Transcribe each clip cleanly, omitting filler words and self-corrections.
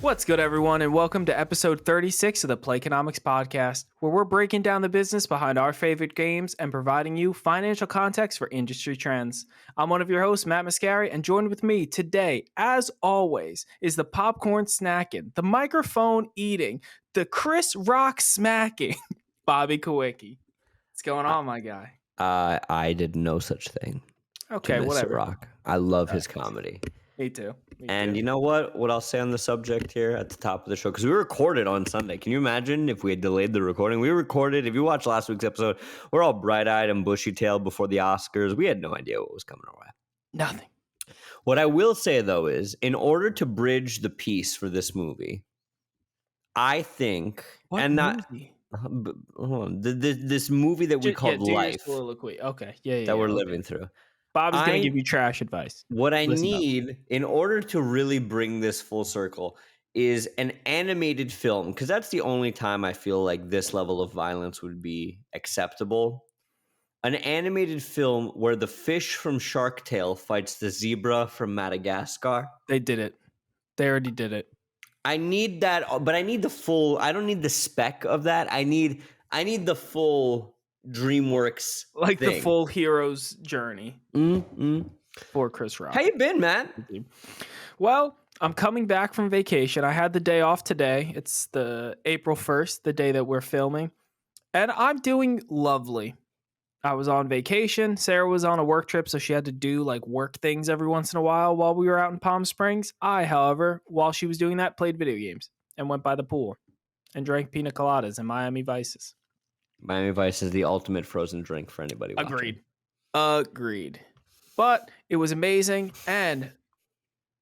What's good, everyone, and welcome to episode 36 of the Playconomics podcast, where we're breaking down the business behind our favorite games and providing you financial context for industry trends. I'm one of your hosts, Matt Mascari, and joined with me today, as always, is the popcorn snacking, the microphone eating, the Chris Rock smacking, Bobby Kawecki. What's going on, my guy? I did no such thing. Okay, to Mr. whatever. Rock. I love his comedy. Me too. And you know what? What I'll say on the subject here at the top of the show, because we recorded on Sunday. Can you imagine if we had delayed the recording? We recorded. If you watched last week's episode, we're all bright-eyed and bushy-tailed before the Oscars. We had no idea what was coming our way. Nothing. What I will say, though, is in order to bridge the piece for this movie, I think... What and movie? Hold on. This movie that we called Life. Okay. Yeah. That we're living through. Bobby's going to give you trash advice. What I need in order to really bring this full circle is an animated film, because that's the only time I feel like this level of violence would be acceptable. An animated film where the fish from Shark Tale fights the zebra from Madagascar. They did it. They already did it. I need that, but I need the full. I don't need the spec of that. I need the full DreamWorks, like thing. The full hero's journey for Chris Rock. How you been, Matt? Well, I'm coming back from vacation. I had the day off today. It's the April 1st, the day that we're filming, and I'm doing lovely. I was on vacation. Sarah was on a work trip, so she had to do like work things every once in a while we were out in Palm Springs. I, however, while she was doing that, played video games and went by the pool and drank pina coladas and Miami Vices. Miami Vice is the ultimate frozen drink for anybody watching. Agreed. But it was amazing, and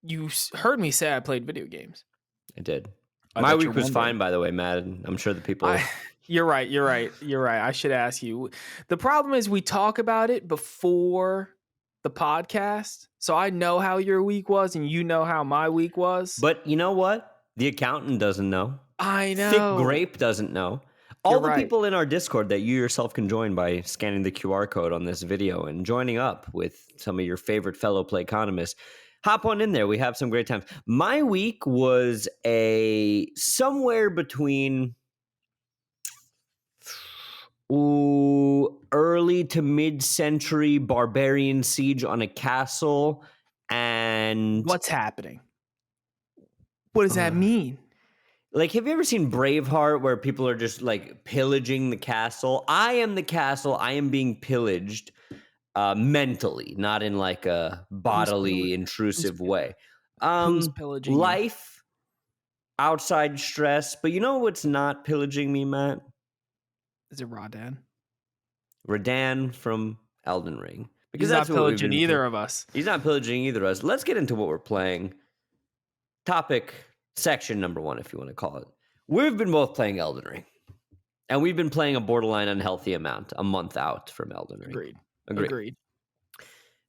you heard me say I played video games. I did. My week was fine, by the way, Matt. I'm sure the people... You're right. I should ask you. The problem is we talk about it before the podcast, so I know how your week was, and you know how my week was. But you know what? The accountant doesn't know. I know. Thick Grape doesn't know. All the people in our Discord that you yourself can join by scanning the QR code on this video and joining up with some of your favorite fellow Playconomists. Hop on in there. We have some great times. My week was somewhere between early to mid-century barbarian siege on a castle and... What's happening? What does that mean? Like, have you ever seen Braveheart where people are just, like, pillaging the castle? I am the castle. I am being pillaged mentally, not in, like, a bodily, intrusive way. Who's pillaging life, outside stress. But you know what's not pillaging me, Matt? Is it Radan? Radan from Elden Ring. Because that's not pillaging either of us. He's not pillaging either of us. Let's get into what we're playing. Topic... Section number 1, if you want to call it. We've been both playing Elden Ring. And we've been playing a borderline unhealthy amount, a month out from Elden Ring. Agreed.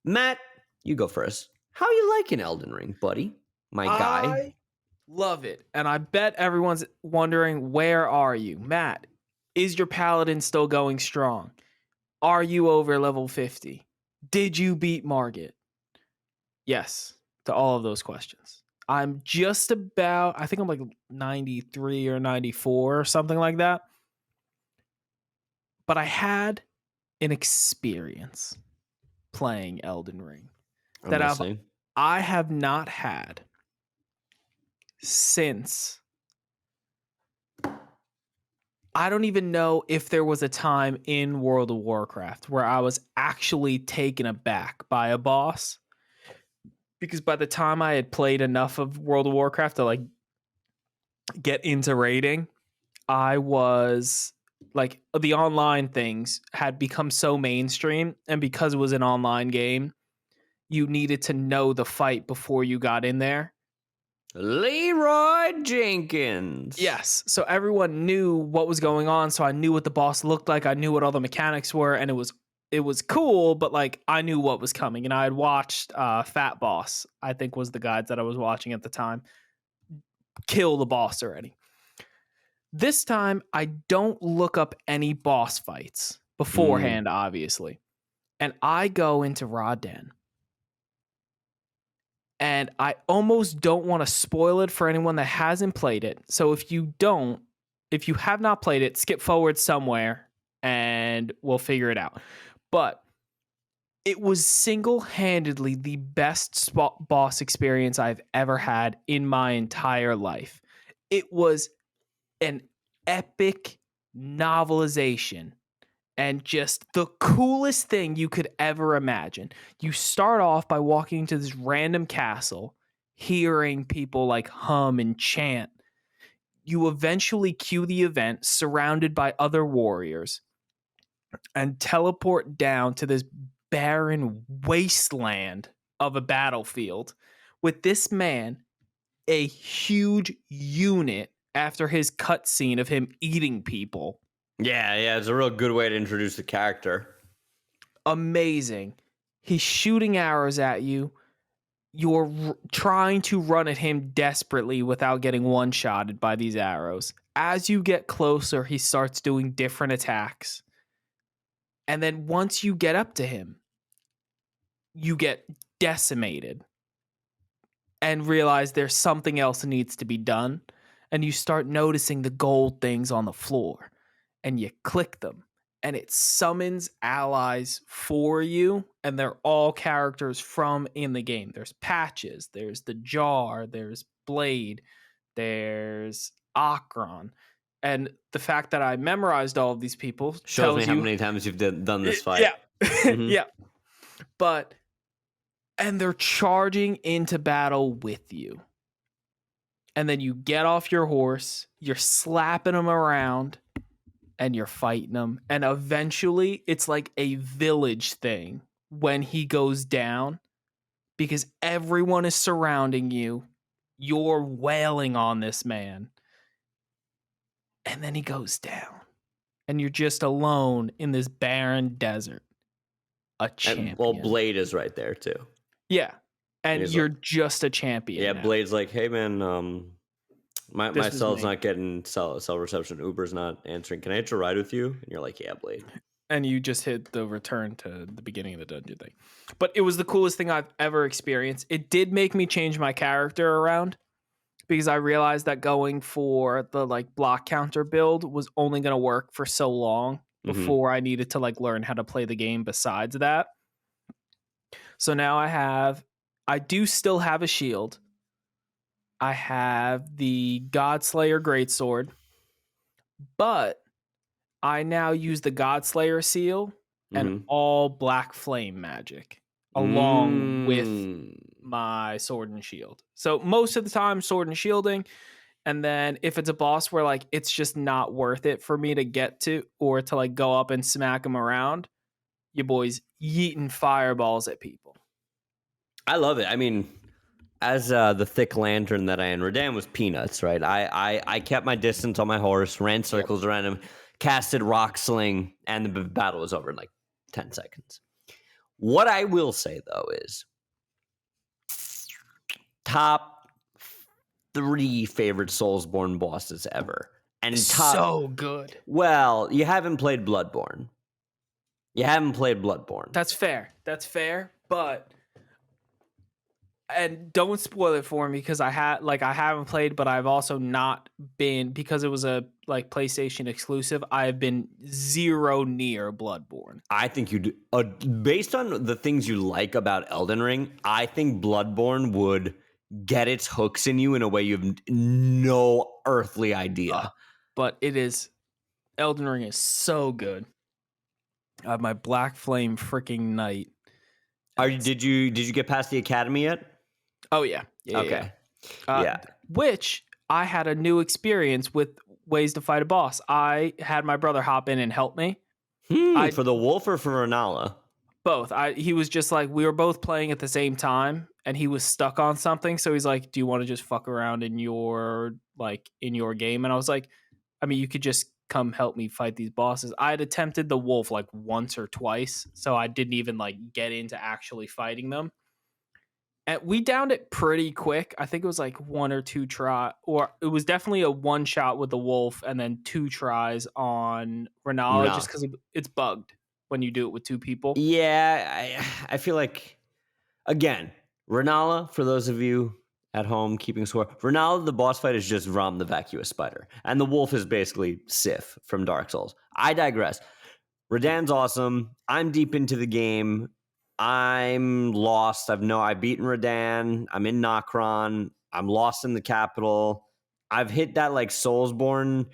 Matt, you go first. How you liking Elden Ring, buddy? My guy. I love it. And I bet everyone's wondering, where are you? Matt, is your paladin still going strong? Are you over level 50? Did you beat Margit? Yes, to all of those questions. I'm just about, I think I'm like 93 or 94 or something like that. But I had an experience playing Elden Ring that I have not had since. I don't even know if there was a time in World of Warcraft where I was actually taken aback by a boss. Because by the time I had played enough of World of Warcraft to like get into raiding, I was like, the online things had become so mainstream, and because it was an online game, you needed to know the fight before you got in there. Leroy Jenkins. Yes. So everyone knew what was going on. So I knew what the boss looked like. I knew what all the mechanics were. And it was cool, but like I knew what was coming. And I had watched Fat Boss, I think was the guides that I was watching at the time, kill the boss already. This time, I don't look up any boss fights beforehand, obviously. And I go into Raden. And I almost don't want to spoil it for anyone that hasn't played it. So if you have not played it, skip forward somewhere and we'll figure it out. But it was single-handedly the best boss experience I've ever had in my entire life. It was an epic novelization and just the coolest thing you could ever imagine. You start off by walking into this random castle, hearing people like hum and chant. You eventually cue the event surrounded by other warriors and teleport down to this barren wasteland of a battlefield with this man, a huge unit after his cutscene of him eating people. Yeah, it's a real good way to introduce the character. Amazing. He's shooting arrows at you. You're trying to run at him desperately without getting one-shotted by these arrows. As you get closer, he starts doing different attacks. And then once you get up to him, you get decimated and realize there's something else that needs to be done. And you start noticing the gold things on the floor. And you click them. And it summons allies for you. And they're all characters from in the game. There's Patches. There's the Jar. There's Blade. There's Akron. And the fact that I memorized all of these people shows me how many times you've done this fight. Yeah. Mm-hmm. Yeah. And they're charging into battle with you. And then you get off your horse. You're slapping them around. And you're fighting them. And eventually, it's like a village thing when he goes down. Because everyone is surrounding you. You're wailing on this man. And then he goes down. And you're just alone in this barren desert. A champion. And, well, Blade is right there, too. Yeah. And you're like, just a champion. Yeah, now. Blade's like, hey, man, my cell's not getting cell reception. Uber's not answering. Can I hitch a ride with you? And you're like, yeah, Blade. And you just hit the return to the beginning of the dungeon thing. But it was the coolest thing I've ever experienced. It did make me change my character around. Because I realized that going for the like block counter build was only going to work for so long before I needed to like learn how to play the game besides that. So now I do still have a shield. I have the Godslayer Greatsword, but I now use the Godslayer seal and all black flame magic along with my sword and shield. So most of the time, sword and shielding. And then if it's a boss where like it's just not worth it for me to get to or to like go up and smack them around, your boy's yeeting fireballs at people. I love it. I mean, as the thick lantern that I am, Radan was peanuts, right? I kept my distance on my horse, ran circles around him, casted Rock Sling, and the battle was over in like 10 seconds. What I will say, though, is top 3 favorite Soulsborne bosses ever. And so good. Well, you haven't played Bloodborne. That's fair. But and don't spoil it for me because I haven't played, but I've also not been, because it was a like PlayStation exclusive, I've been zero near Bloodborne. I think you do. Based on the things you like about Elden Ring, I think Bloodborne would get its hooks in you in a way you have no earthly idea. But Elden Ring is so good. I have my Black Flame freaking Knight. Did you get past the Academy yet? Oh yeah. Okay. Yeah. Which I had a new experience with ways to fight a boss. I had my brother hop in and help me. For the wolf or for Renala? Both. He was just like, we were both playing at the same time and he was stuck on something. So he's like, do you want to just fuck around in your game? And I was like, I mean, you could just come help me fight these bosses. I had attempted the wolf like once or twice. So I didn't even like get into actually fighting them. And we downed it pretty quick. I think it was like one or two try, or it was definitely a one shot with the wolf and then 2 tries on Renala, No. just because it's bugged when you do it with 2 people. Yeah, I feel like, again, Renala, for those of you at home keeping score, Renala, the boss fight is just Rom the vacuous spider. And the wolf is basically Sif from Dark Souls. I digress. Radan's awesome. I'm deep into the game. I'm lost. I've beaten Radan. I'm in Nokron. I'm lost in the capital. I've hit that like Soulsborne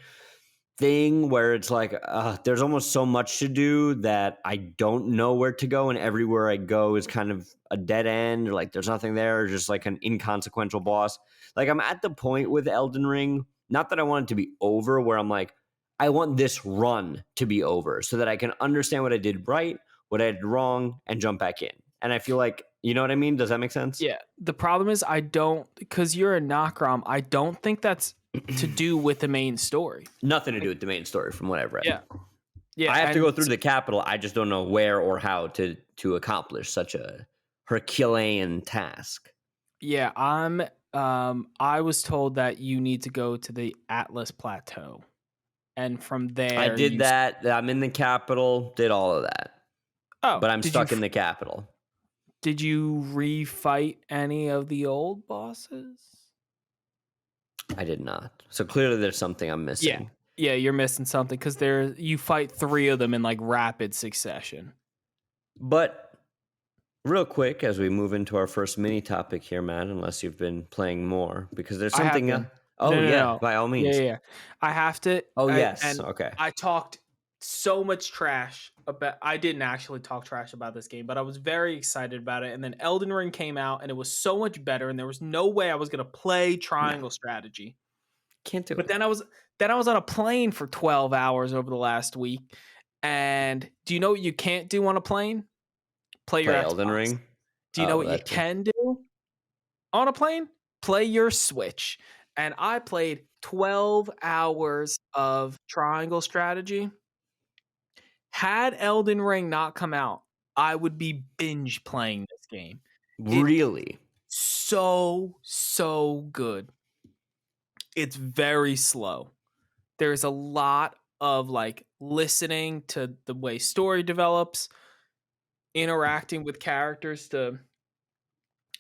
thing where it's like there's almost so much to do that I don't know where to go, and everywhere I go is kind of a dead end, or like there's nothing there, or just like an inconsequential boss. Like I'm at the point with Elden Ring, not that I want it to be over, where I'm like, I want this run to be over so that I can understand what I did right, what I did wrong, and jump back in. And I feel like, you know what I mean? Does that make sense? Yeah. The problem is because you're a Nokrom, I don't think that's to do with the main story. Nothing to do with the main story from what I've read. Yeah. Yeah. I have to go through the capital. I just don't know where or how to accomplish such a Herculean task. Yeah, I was told that you need to go to the Atlas Plateau. And from there I did that. I'm in the capital, did all of that. Oh, but I'm stuck in the capital. Did you refight any of the old bosses? I did not. So clearly there's something I'm missing. Yeah, you're missing something because you fight 3 of them in like rapid succession. But real quick, as we move into our first mini topic here, Matt, unless you've been playing more, because there's something. No. By all means. Yeah. I have to. Yes. Okay. I talked so much trash about. I didn't actually talk trash about this game, but I was very excited about it. And then Elden Ring came out, and it was so much better. And there was no way I was gonna play triangle strategy. Can't do it. But then I was on a plane for 12 hours over the last week. And do you know what you can't do on a plane? Play your Elden Xbox. Ring. Do you know what you can do on a plane? Play your Switch. And I played 12 hours of triangle strategy. Had Elden Ring not come out, I would be binge playing this game. Really? So good. It's very slow. There's a lot of like listening to the way story develops, interacting with characters.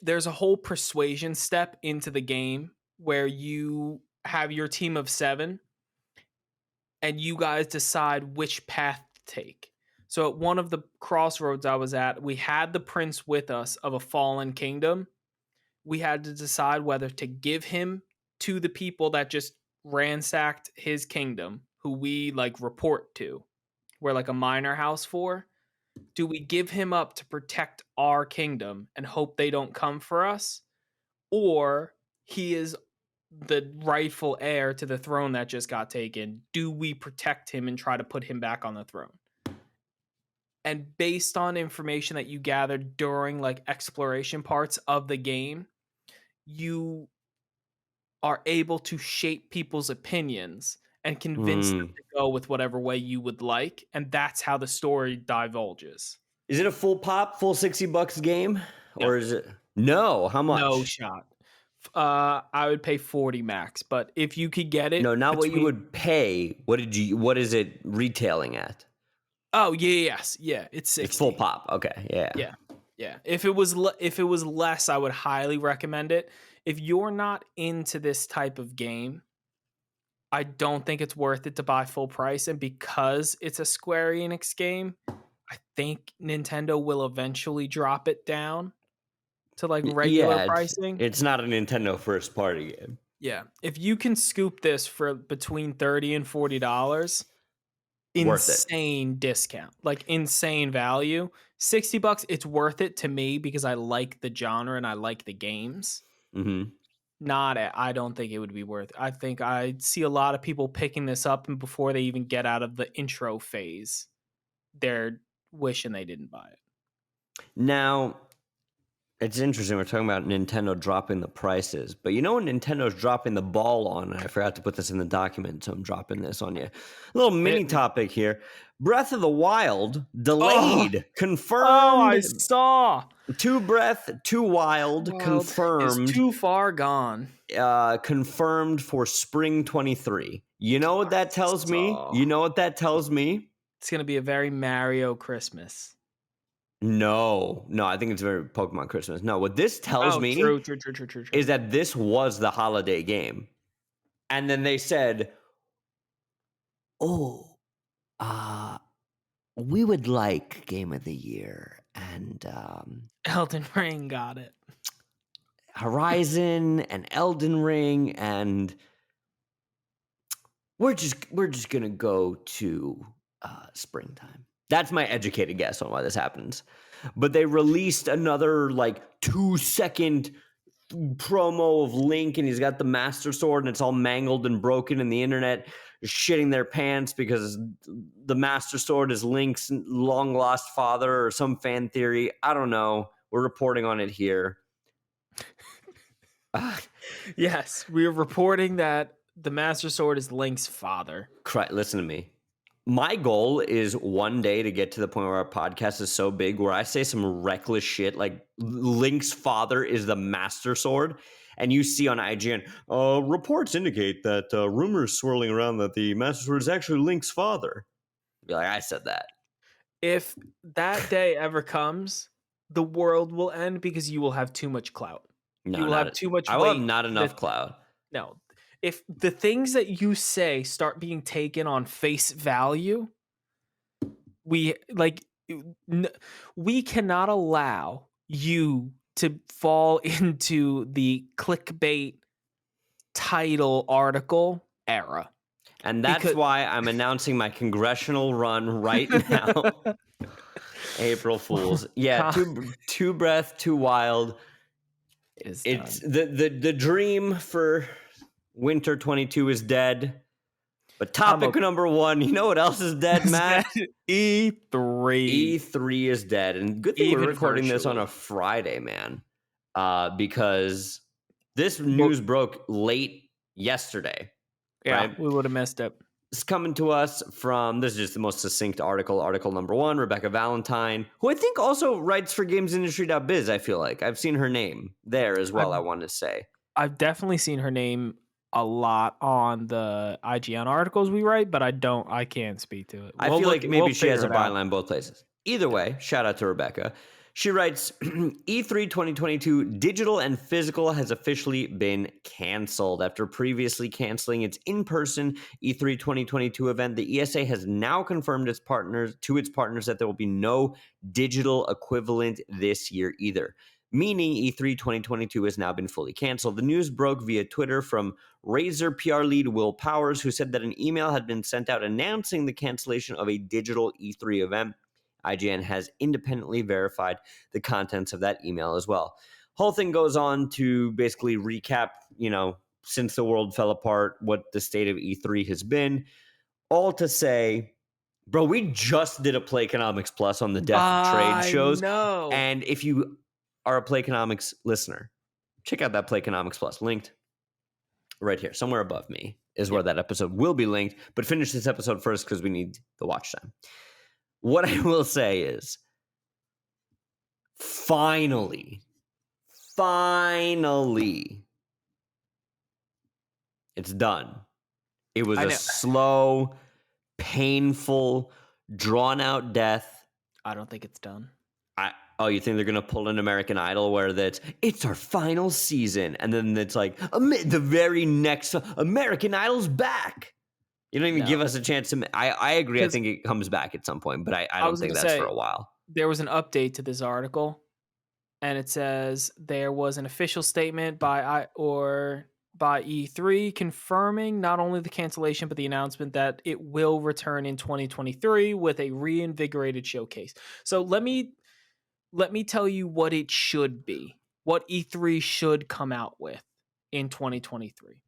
There's a whole persuasion step into the game where you have your team of 7 and you guys decide which path to take. So at one of the crossroads I was at, we had the prince with us of a fallen kingdom. We had to decide whether to give him to the people that just ransacked his kingdom, who we like report to. We're like a minor house for. Do we give him up to protect our kingdom and hope they don't come for us? Or he is the rightful heir to the throne that just got taken. Do we protect him and try to put him back on the throne? And based on information that you gathered during like exploration parts of the game, you are able to shape people's opinions and convince them to go with whatever way you would like. And that's how the story divulges. Is it a full $60 game? No. Or is it? No. How much? No shot. I would pay 40 max, but if you could get it. No, not what you would pay. What is it retailing at? Oh, yes. Yeah, it's 60. It's full pop. Okay. Yeah. Yeah. If it was less, I would highly recommend it. If you're not into this type of game, I don't think it's worth it to buy full price. And because it's a Square Enix game, I think Nintendo will eventually drop it down to like regular pricing. It's not a Nintendo first party game. Yeah. If you can scoop this for between $30 and $40, insane discount, like insane value. $60, it's worth it to me because I like the genre and I like the games. Mm-hmm. I don't think it would be worth it. I think I see a lot of people picking this up, and before they even get out of the intro phase, they're wishing they didn't buy it. Now, It's interesting. We're talking about Nintendo dropping the prices, but you know what Nintendo's dropping the ball on? And I forgot to put this in the document, so I'm dropping this on you. A little mini Hit me. topic here. Breath of the Wild Oh, delayed, I confirmed. saw. Two Breath, Two Wild, Wild is confirmed. too far gone. Confirmed for spring 23. You know what that tells me? saw. You know what that tells me? It's gonna be a very Mario Christmas. No, I think it's very Pokemon Christmas. No, what this tells me True. is that this was the holiday game. And then they said, "Oh, we would like Game of the Year and Elden Ring got it. Horizon and Elden Ring, and we're just gonna go to springtime." That's my educated guess on why this happens. But they released another like 2-second promo of Link, and he's got the Master Sword, and it's all mangled and broken, and the internet is shitting their pants because the Master Sword is Link's long lost father or some fan theory. I don't know. We're reporting on it here. Yes, we are reporting that the Master Sword is Link's father. Listen to me. My goal is one day to get to the point where our podcast is so big where I say some reckless shit like Link's father is the Master Sword, and you see on IGN, reports indicate that rumors swirling around that the Master Sword is actually Link's father. Be like, I said that. If that day ever comes, the world will end because you will have too much clout. No, you will have too much weight. I will have not enough clout. No. If the things that you say start being taken on face value, we cannot allow you to fall into the clickbait title article era. And that's why I'm announcing my congressional run right now. April Fools. Yeah, two Breath, Two Wild. It's the dream for winter 22 is dead. But topic number one, you know what else is dead, Matt? E3. E3 is dead. And good thing we're recording this on a Friday, man. Because this news broke late yesterday. Yeah, right? We would have messed up. It's coming to us from, this is just the most succinct article number one, Rebecca Valentine, who I think also writes for gamesindustry.biz, I feel like. I've seen her name there as well, I want to say. I've definitely seen her name a lot on the IGN articles we write, but I can't speak to it. I feel like maybe she has a byline both places. Either way, shout out to Rebecca. She writes, E3 2022 digital and physical has officially been canceled. After previously canceling its in-person E3 2022 event, the ESA has now confirmed to its partners that there will be no digital equivalent this year either, meaning E3 2022 has now been fully canceled. The news broke via Twitter from Razer PR lead Will Powers, who said that an email had been sent out announcing the cancellation of a digital E3 event. IGN has independently verified the contents of that email as well. Whole thing goes on to basically recap, since the world fell apart, what the state of E3 has been. All to say, bro, we just did a Playconomics Plus on the death of trade shows. No. And if you are a Playconomics listener, check out that Playconomics Plus, linked right here, somewhere above me is where that episode will be linked. But finish this episode first because we need the watch time. What I will say is, finally, it's done. It was a slow, painful, drawn-out death. I don't think it's done. You think they're going to pull an American Idol where it's our final season, and then it's like, the very next American Idol's back. You don't even give us a chance to. I agree. I think it comes back at some point, but I don't think that's for a while. There was an update to this article, and it says there was an official statement by E3 confirming not only the cancellation but the announcement that it will return in 2023 with a reinvigorated showcase. So let me tell you what it should be, what E3 should come out with in 2023.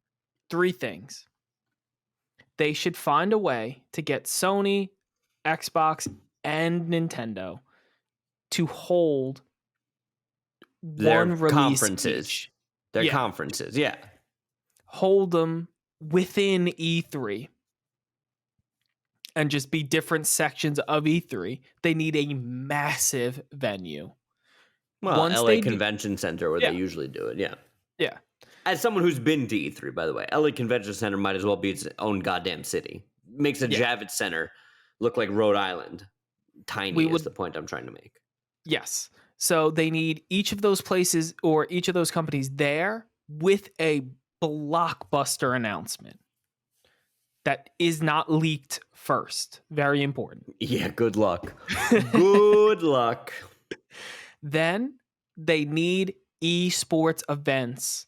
3 things. They should find a way to get Sony, Xbox, and Nintendo to hold Their one release conferences. each. Their Yeah. conferences, yeah. Hold them within E3 and just be different sections of E3. They need a massive venue. Well, Once LA they do, Convention Center where yeah, they usually do it, yeah. yeah, As someone who's been to E3, by the way, LA Convention Center might as well be its own goddamn city. Makes a yeah. Javits Center look like Rhode Island. Tiny We is would, the point I'm trying to make. yes. So they need each of those places or each of those companies there with a blockbuster announcement that is not leaked first. Very important. Yeah, good luck. Good luck. Then they need esports events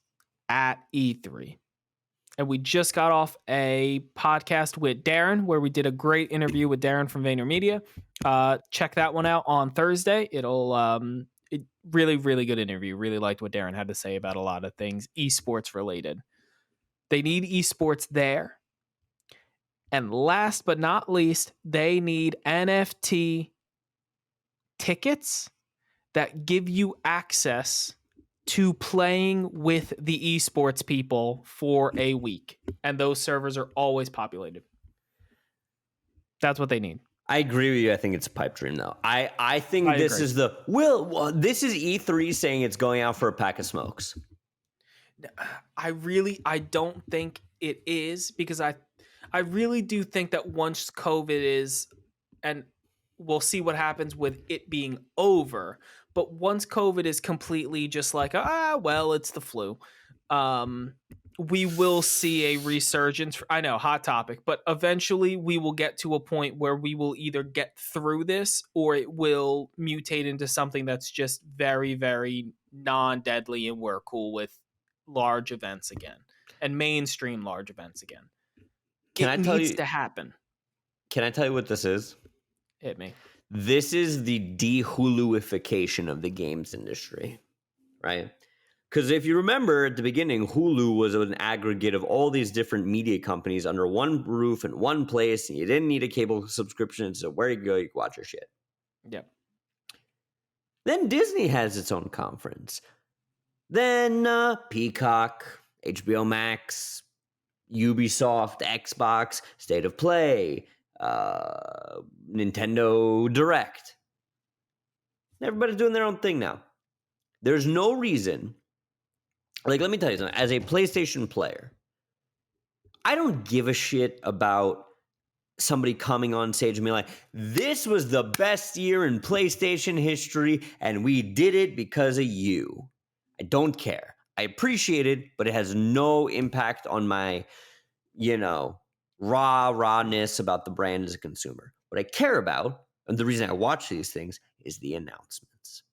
at E3. And we just got off a podcast with Darren where we did a great interview with Darren from VaynerMedia. Check that one out on Thursday. Really, really good interview. Really liked what Darren had to say about a lot of things esports related. They need esports there. And last but not least, they need NFT tickets that give you access to playing with the esports people for a week. And those servers are always populated. That's what they need. I agree with you. I think it's a pipe dream, though. I think I this agree. is this is E3 saying it's going out for a pack of smokes. I don't think it is, because I really do think that once COVID is, and we'll see what happens with it being over, but once COVID is completely just like, well, it's the flu, we will see a resurgence. I know, hot topic, but eventually we will get to a point where we will either get through this or it will mutate into something that's just very, very non-deadly, and we're cool with large events again and mainstream large events again. It needs to happen. Can I tell you what this is? Hit me. This is the de-Huluification of the games industry, right? Because if you remember at the beginning, Hulu was an aggregate of all these different media companies under one roof in one place, and you didn't need a cable subscription, so where you go, you can watch your shit. Yep. Then Disney has its own conference. Then Peacock, HBO Max, Ubisoft, Xbox, State of Play, Nintendo Direct. Everybody's doing their own thing now. There's no reason. Like, let me tell you something. As a PlayStation player, I don't give a shit about somebody coming on stage and being like, this was the best year in PlayStation history, and we did it because of you. I don't care. I appreciate it, but it has no impact on my, rawness about the brand as a consumer. What I care about, and the reason I watch these things, is the announcements.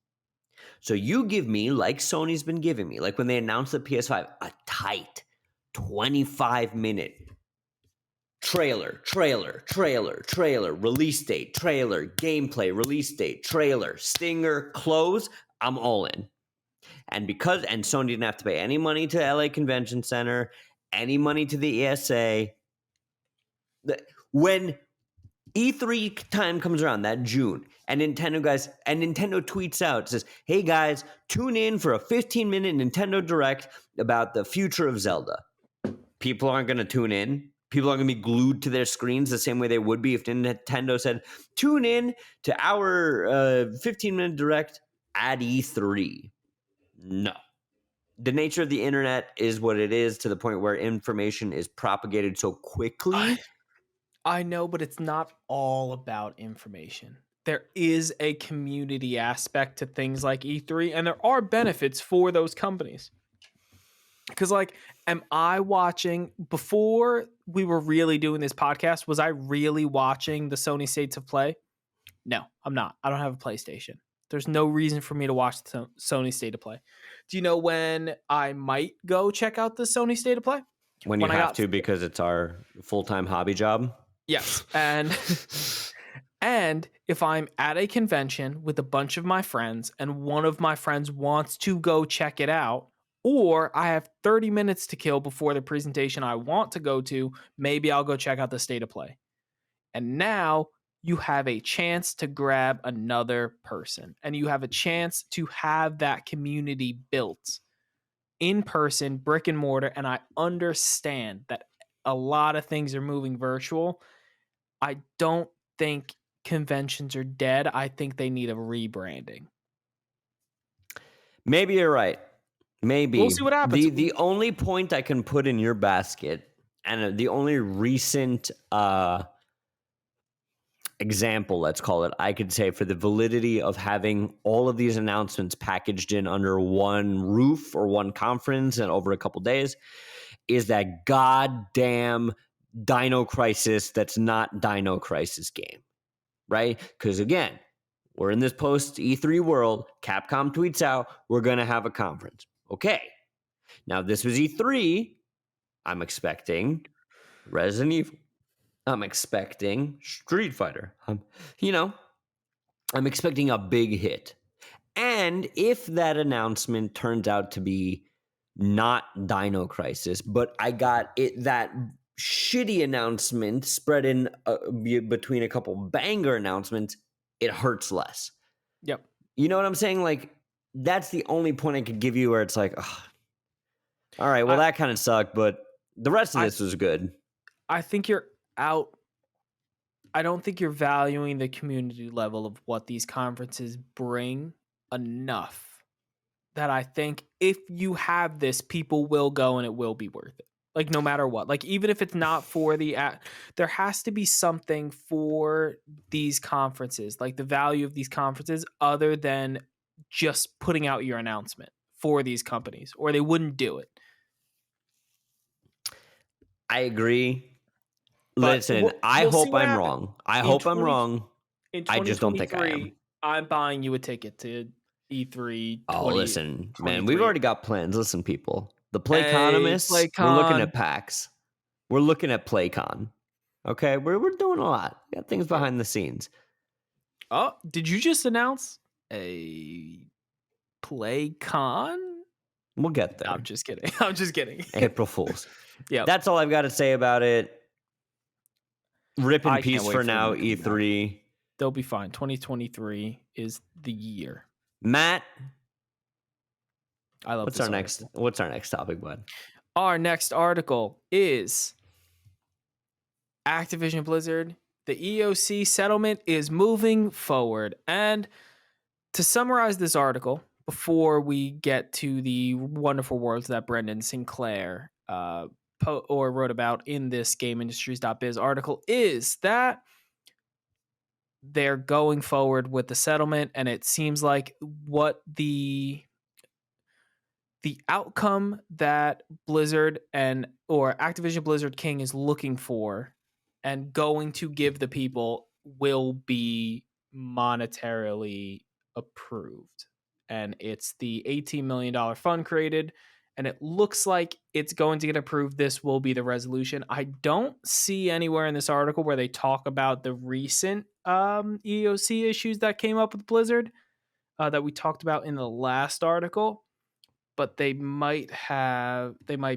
So you give me, like Sony's been giving me, like when they announced the PS5, a tight 25-minute trailer, release date, trailer, gameplay, release date, trailer, stinger, close, I'm all in. And Sony didn't have to pay any money to LA Convention Center, any money to the ESA. When E3 time comes around, that June, and Nintendo tweets out, says, hey guys, tune in for a 15-minute Nintendo Direct about the future of Zelda. People aren't going to tune in. People aren't going to be glued to their screens the same way they would be if Nintendo said, tune in to our 15-minute Direct at E3. No. The nature of the internet is what it is, to the point where information is propagated so quickly. I know, but it's not all about information. There is a community aspect to things like E3, and there are benefits for those companies. Because, am I watching, before we were really doing this podcast, was I really watching the Sony States of Play? No, I'm not. I don't have a PlayStation. There's no reason for me to watch the Sony State of Play. Do you know when I might go check out the Sony State of Play? When you have to, because it's our full-time hobby job? Yes. And if I'm at a convention with a bunch of my friends and one of my friends wants to go check it out, or I have 30 minutes to kill before the presentation I want to go to, maybe I'll go check out the State of Play. And now you have a chance to grab another person and you have a chance to have that community built in person, brick and mortar. And I understand that a lot of things are moving virtual. I don't think conventions are dead. I think they need a rebranding. Maybe you're right. Maybe. We'll see what happens. The only point I can put in your basket, and the only recent example, let's call it, I could say for the validity of having all of these announcements packaged in under one roof or one conference and over a couple days, is that goddamn Dino Crisis that's not Dino Crisis game, right? Because again, we're in this post E3 world. Capcom tweets out, we're going to have a conference. Okay. Now, this was E3. I'm expecting Resident Evil. I'm expecting Street Fighter. I'm expecting a big hit. And if that announcement turns out to be not Dino Crisis, but I got that shitty announcement spread in between a couple banger announcements, it hurts less. Yep. You know what I'm saying? Like, that's the only point I could give you where it's like, ugh, all right, well, that kind of sucked, but the rest of this was good. I think you're out. I don't think you're valuing the community level of what these conferences bring enough that I think if you have this, people will go and it will be worth it. Like, no matter what, like, even if it's not for there has to be something for these conferences, like the value of these conferences, other than just putting out your announcement for these companies, or they wouldn't do it. I agree. Listen, I hope I'm wrong. I hope I'm wrong. I just don't think I am. I'm buying you a ticket to E3. Oh, listen, man, we've already got plans. Listen, people. The Playconomics, we're looking at PAX. We're looking at PlayCon. Okay, we're doing a lot. We got things behind the scenes. Oh, did you just announce a PlayCon? We'll get there. I'm just kidding. I'm just kidding. April Fools. Yeah, that's all I've got to say about it. Rip in peace for now, E3. They'll be fine. 2023 is the year. Matt, I love what's our next topic, bud? Our next article is Activision Blizzard. The EOC settlement is moving forward. And to summarize this article, before we get to the wonderful words that Brendan Sinclair wrote about in this GameIndustries.biz article, is that they're going forward with the settlement, and it seems like what the outcome that Blizzard or Activision Blizzard King is looking for and going to give the people will be monetarily approved. And it's the $18 million fund created, and it looks like it's going to get approved. This will be the resolution. I don't see anywhere in this article where they talk about the recent EOC issues that came up with Blizzard that we talked about in the last article, but they might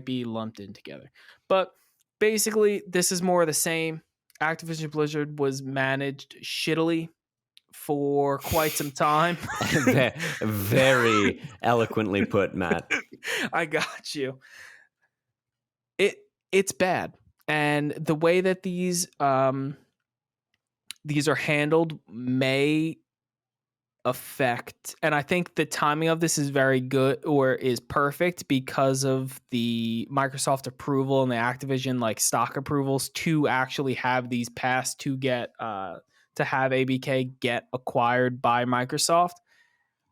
be lumped in together. But basically, this is more of the same. Activision Blizzard was managed shittily for quite some time. Very eloquently put, Matt. I got you. It's bad, and the way that these are handled may affect, and I think the timing of this is very good or is perfect because of the Microsoft approval and the Activision stock approvals to actually have these passed to get to have ABK get acquired by Microsoft.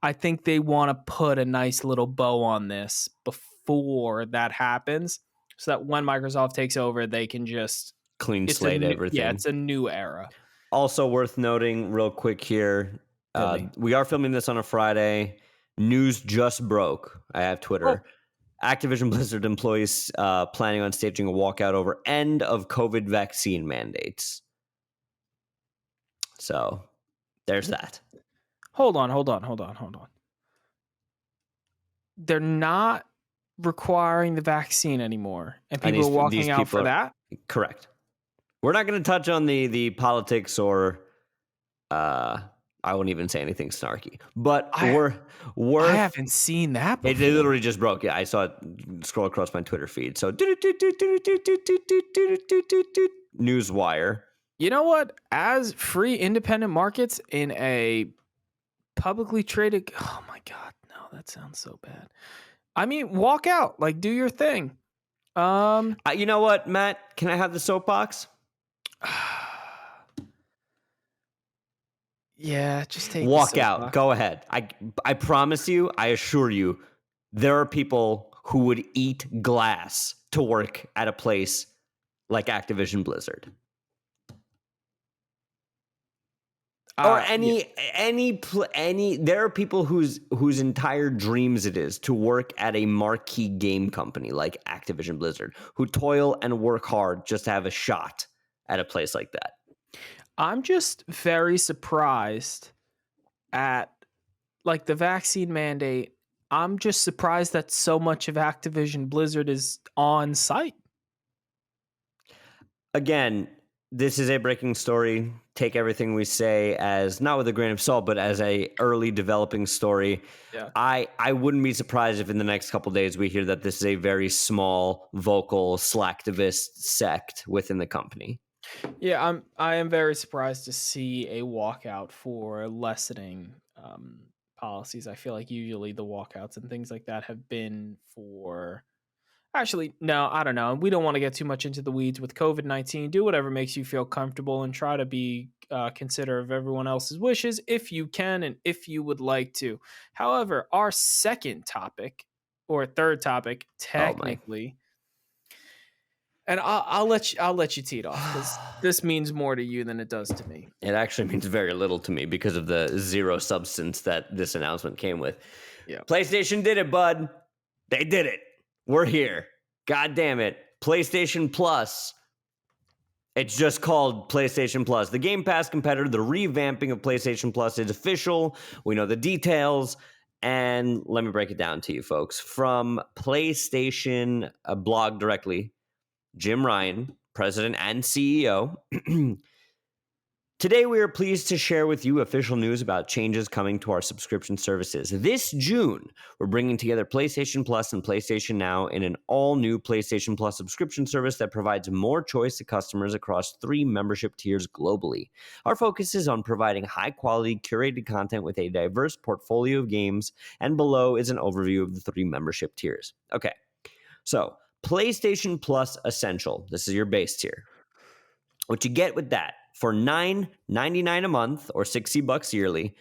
I think they want to put a nice little bow on this before that happens, so that when Microsoft takes over, they can just clean slate everything. Yeah, it's a new era. Also worth noting real quick here, we are filming this on a Friday. News just broke. I have Twitter. Activision Blizzard employees planning on staging a walkout over end of COVID vaccine mandates. So there's that. Hold on. They're not requiring the vaccine anymore, and people are walking out for that? Correct. We're not going to touch on the politics or I won't even say anything snarky, but I worth. haven't seen that It before. literally just broke. Yeah, I saw it scroll across my Twitter feed. So Newswire. You know what? As free independent markets in a publicly traded, oh my god, no, that sounds so bad. I mean, walk out, like do your thing. You know what, Matt? Can I have the soapbox? Yeah, just take Walk the out. soapbox. Go ahead. I promise you, I assure you, there are people who would eat glass to work at a place like Activision Blizzard. Or any there are people whose entire dreams it is to work at a marquee game company like Activision Blizzard, who toil and work hard just to have a shot at a place like that. I'm just very surprised at like the vaccine mandate. I'm just surprised that so much of Activision Blizzard is on site. Again, this is a breaking story. Take everything we say as not with a grain of salt, but as a early developing story. Yeah. I wouldn't be surprised if in the next couple of days we hear that this is a very small, vocal, slacktivist sect within the company. Yeah, I am very surprised to see a walkout for lessening policies. I feel like usually the walkouts and things like that have been for. Actually, no, I don't know. We don't want to get too much into the weeds with COVID-19. Do whatever makes you feel comfortable and try to be considerate of everyone else's wishes if you can and if you would like to. However, our second topic or third topic, technically, and I'll let you tee it off because this means more to you than it does to me. It actually means very little to me because of the zero substance that this announcement came with. Yeah. PlayStation did it, bud. They did it. We're here. God damn it. PlayStation Plus. It's just called PlayStation Plus. The Game Pass competitor, the revamping of PlayStation Plus is official. We know the details. And let me break it down to you, folks. From PlayStation blog directly, Jim Ryan, president and CEO. Today, we are pleased to share with you official news about changes coming to our subscription services. This June, we're bringing together PlayStation Plus and PlayStation Now in an all-new PlayStation Plus subscription service that provides more choice to customers across 3 membership tiers globally. Our focus is on providing high-quality, curated content with a diverse portfolio of games, and below is an overview of the 3 membership tiers. Okay, so PlayStation Plus Essential. This is your base tier. What you get with that, for $9.99 a month or $60 yearly,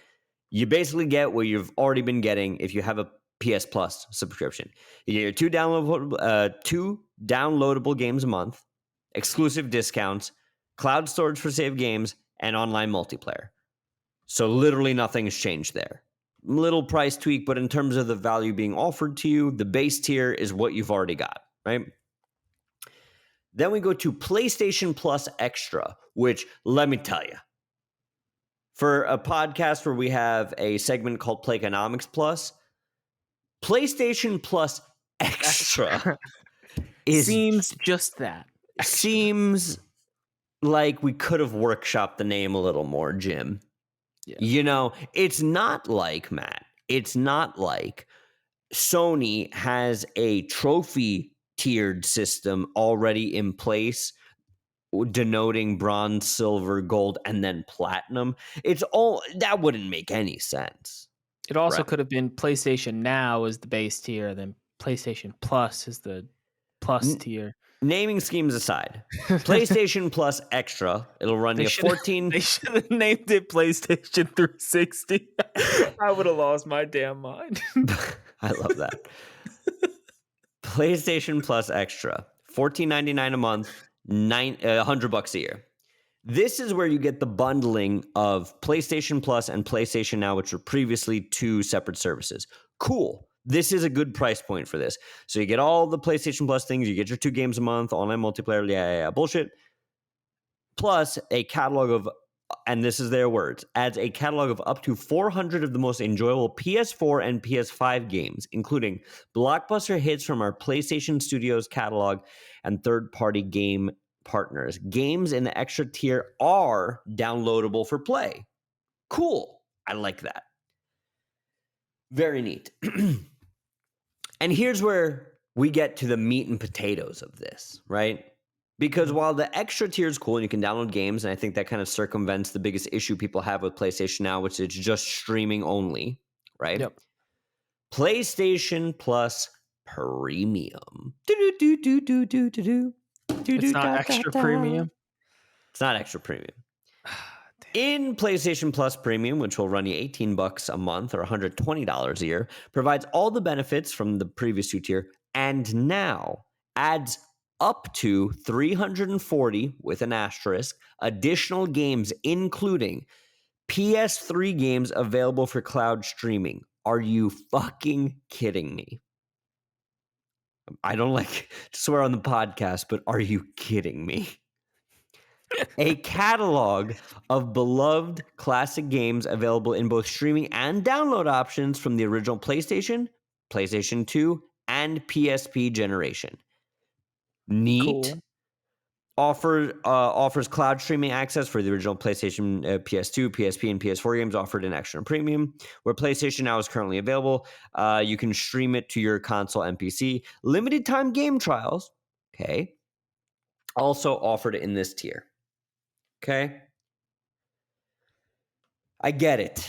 you basically get what you've already been getting if you have a PS Plus subscription. You get your 2 downloadable games a month, exclusive discounts, cloud storage for saved games, and online multiplayer. So literally nothing has changed there. Little price tweak, but in terms of the value being offered to you, the base tier is what you've already got, right? Then we go to PlayStation Plus Extra, which, let me tell you, for a podcast where we have a segment called Playconomics Plus, PlayStation Plus Extra seems just that. Seems like we could have workshopped the name a little more, Jim. Yeah. You know, it's not like, Matt, it's not like Sony has a trophy tiered system already in place, denoting bronze, silver, gold, and then platinum. It's all that wouldn't make any sense. It also could have been PlayStation Now as the base tier, then PlayStation Plus is the plus tier. Naming schemes aside, PlayStation Plus Extra, it'll run you 14. They should have named it PlayStation 360. I would have lost my damn mind. I love that. PlayStation Plus Extra, $14.99 a month, $100 a year. This is where you get the bundling of PlayStation Plus and PlayStation Now, which were previously 2 separate services. Cool. This is a good price point for this. So you get all the PlayStation Plus things. You get your 2 games a month, online multiplayer, yeah, bullshit. Plus a catalog of, and this is their words, adds a catalog of up to 400 of the most enjoyable PS4 and PS5 games, including blockbuster hits from our PlayStation Studios catalog and third-party game partners. Games in the extra tier are downloadable for play. Cool. I like that. Very neat. And here's where we get to the meat and potatoes of this, right? Because while the extra tier is cool and you can download games, and I think that kind of circumvents the biggest issue people have with PlayStation now, which is just streaming only, right? Yep. PlayStation Plus Premium. It's not extra premium. It's not extra premium. In PlayStation Plus Premium, which will run you $18 a month or $120 a year, provides all the benefits from the previous 2-tier and now adds up to 340 with an asterisk additional games, including PS3 games available for cloud streaming. Are you fucking kidding me? I don't like to swear on the podcast, but are you kidding me? A catalog of beloved classic games available in both streaming and download options from the original PlayStation, PlayStation 2, and PSP generation. Neat. Cool. Offers cloud streaming access for the original PlayStation, PS2, PSP, and PS4 games offered in extra premium. Where PlayStation Now is currently available, you can stream it to your console and PC. Limited time game trials, okay, also offered in this tier. Okay. I get it.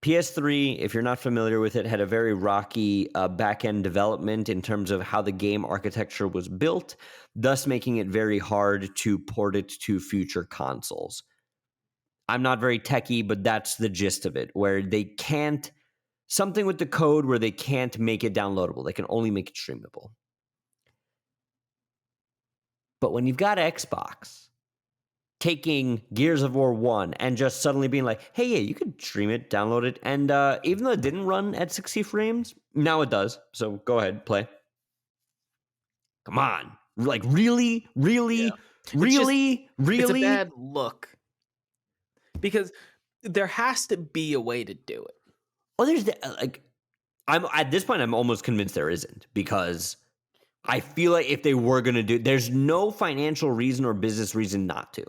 PS3, if you're not familiar with it, had a very rocky back-end development in terms of how the game architecture was built, thus making it very hard to port it to future consoles. I'm not very techie, but that's the gist of it, where they can't, something with the code where they can't make it downloadable. They can only make it streamable. But when you've got Xbox taking Gears of War 1 and just suddenly being like, hey, yeah, you could stream it, download it, and even though it didn't run at 60 frames, now it does. So go ahead, play. Come on. Like, really? Really? Yeah. Really? It's a Really? bad look. Because there has to be a way to do it. Oh, there's I'm at this point, I'm almost convinced there isn't, because I feel like if they were going to do, there's no financial reason or business reason not to.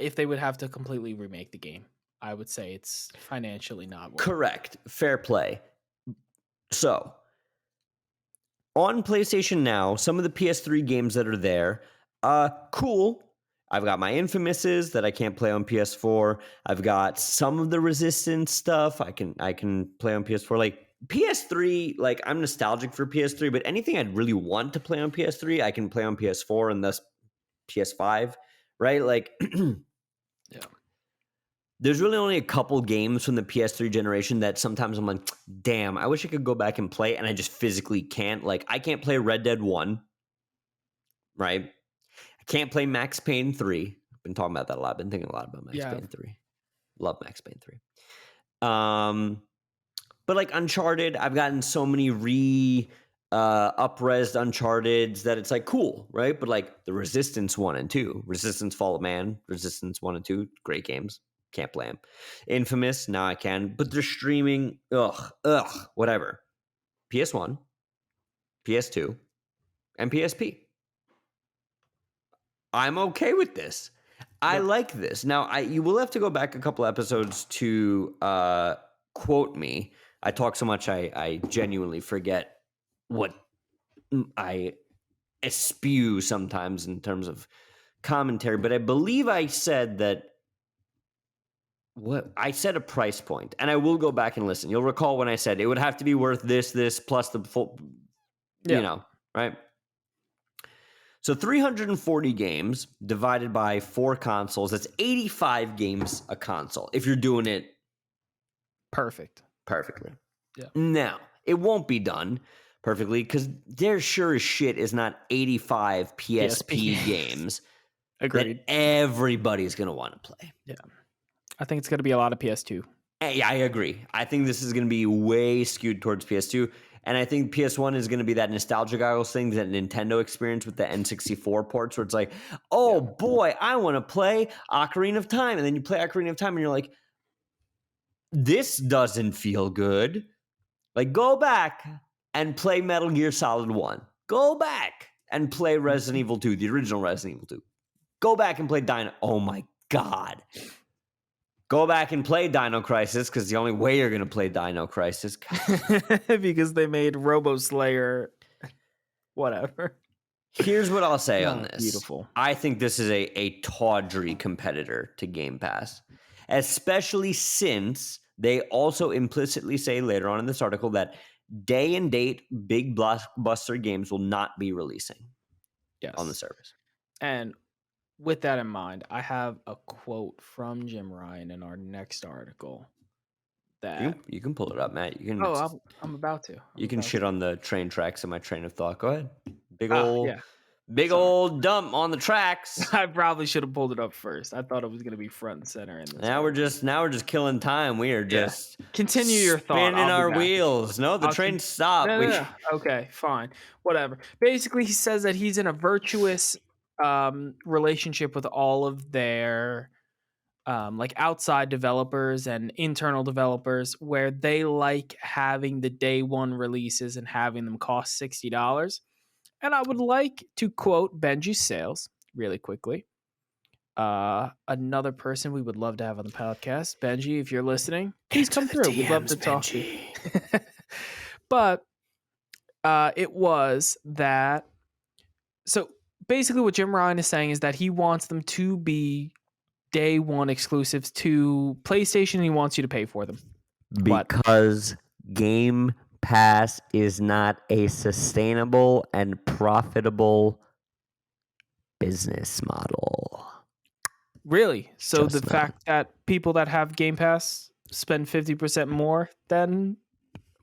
If they would have to completely remake the game, I would say it's financially not worth it. Correct. Fair play. So, on PlayStation Now, some of the PS3 games that are there, cool. I've got my Infamouses that I can't play on PS4. I've got some of the Resistance stuff I can play on PS4. Like PS3, like I'm nostalgic for PS3, but anything I'd really want to play on PS3, I can play on PS4 and thus PS5, right? Like, Yeah. There's really only a couple games from the PS3 generation that sometimes I'm like, damn, I wish I could go back and play, and I just physically can't. Like, I can't play Red Dead 1, right? I can't play Max Payne 3. I've been talking about that a lot. I've been thinking a lot about Max Payne 3. Love Max Payne 3. But like Uncharted, I've gotten so many up-resed Uncharteds that it's like cool, right? But like the Resistance 1 and 2, Resistance Fall of Man, Resistance 1 and 2, great games. Can't play them. Infamous, now I can. But they're streaming, whatever. PS1, PS2, and PSP. I'm okay with this. I like this. Now, you will have to go back a couple episodes to quote me. I talk so much, I genuinely forget what I spew sometimes in terms of commentary. But I believe I said that I said a price point, and I will go back and listen. You'll recall when I said it would have to be worth this plus the full, right? So 340 games divided by 4 consoles, that's 85 games a console, if you're doing it perfectly. Yeah. Now, it won't be done perfectly because there sure as shit is not 85 PSP games Agreed. that everybody's going to want to play. Yeah. I think it's going to be a lot of PS2. Yeah, I agree. I think this is going to be way skewed towards PS2. And I think PS1 is going to be that nostalgia goggles thing that Nintendo experienced with the N64 ports, where it's like, oh boy, I want to play Ocarina of Time. And then you play Ocarina of Time and you're like, this doesn't feel good. Like, go back and play Metal Gear Solid 1. Go back and play Resident Evil 2, the original Resident Evil 2. Go back and play Dino. Oh my God. Go back and play Dino Crisis, because the only way you're going to play Dino Crisis. Because they made Robo Slayer, whatever. Here's what I'll say on this. Beautiful. I think this is a tawdry competitor to Game Pass, especially since they also implicitly say later on in this article that day and date big blockbuster games will not be releasing on the service. And with that in mind, I have a quote from Jim Ryan in our next article. That you can pull it up, Matt. You can. I'm about to. You can shit on the train tracks of my train of thought. Go ahead. Big Sorry. old dump on the tracks. I probably should have pulled it up first. I thought it was going to be front and center in this. Now we're just killing time. We are just continue your thought. Spinning our wheels. No, the train stopped. No. Okay, fine, whatever. Basically, he says that he's in a virtuous relationship with all of their like outside developers and internal developers, where they like having the day one releases and having them cost $60. And I would like to quote Benji Sales really quickly. Another person we would love to have on the podcast. Benji, if you're listening, please come through. We'd love to talk to you. But it was that. So basically what Jim Ryan is saying is that he wants them to be day one exclusives to PlayStation, and he wants you to pay for them. Because Game Pass is not a sustainable and profitable business model. Really? So the fact that people that have Game Pass spend 50% more than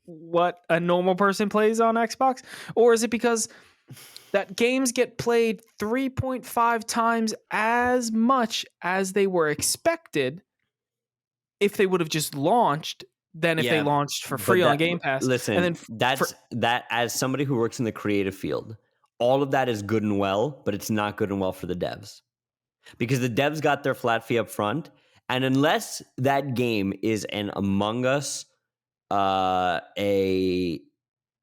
what a normal person plays on Xbox? Or is it because that games get played 3.5 times as much as they were expected if they would have just launched than if they launched for free on Game Pass? Listen, and then that as somebody who works in the creative field, all of that is good and well, but it's not good and well for the devs. Because the devs got their flat fee up front, and unless that game is an Among Us, a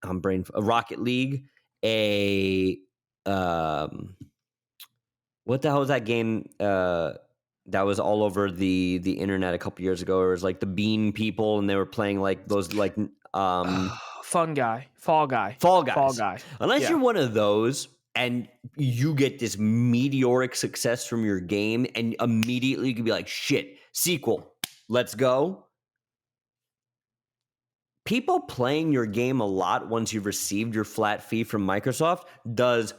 Rocket League, what the hell was that game that was all over the internet a couple years ago? It was like the Bean People, and they were playing like those like Fall Guy. Unless you're one of those and you get this meteoric success from your game and immediately you can be like, shit, sequel, let's go. People playing your game a lot once you've received your flat fee from Microsoft does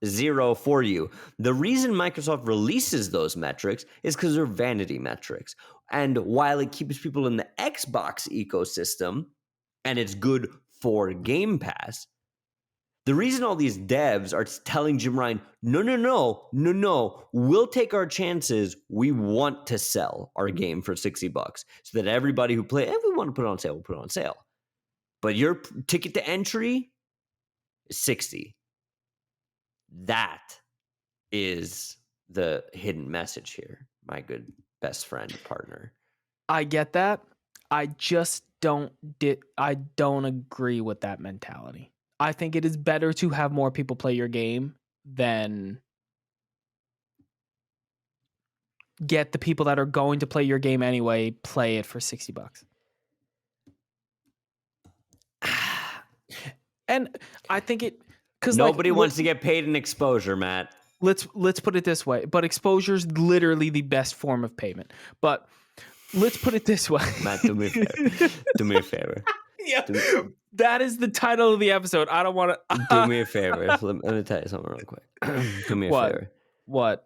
zero for you. The reason Microsoft releases those metrics is because they're vanity metrics. And while it keeps people in the Xbox ecosystem and it's good for Game Pass, the reason all these devs are telling Jim Ryan, no, we'll take our chances. We want to sell our game for $60 so that everybody who plays, if we want to put it on sale, we'll put it on sale. But your ticket to entry is $60. That is the hidden message here, my good best friend, partner. I get that. I just don't agree with that mentality. I think it is better to have more people play your game than get the people that are going to play your game anyway, play it for $60. And I think it, because nobody wants to get paid in exposure, Matt. Let's put it this way. But exposure is literally the best form of payment. But let's put it this way. Matt, do me a favor. Do me a favor. Yeah, that is the title of the episode. I don't want to. Do me a favor. Let me tell you something real quick. Do me a favor. What?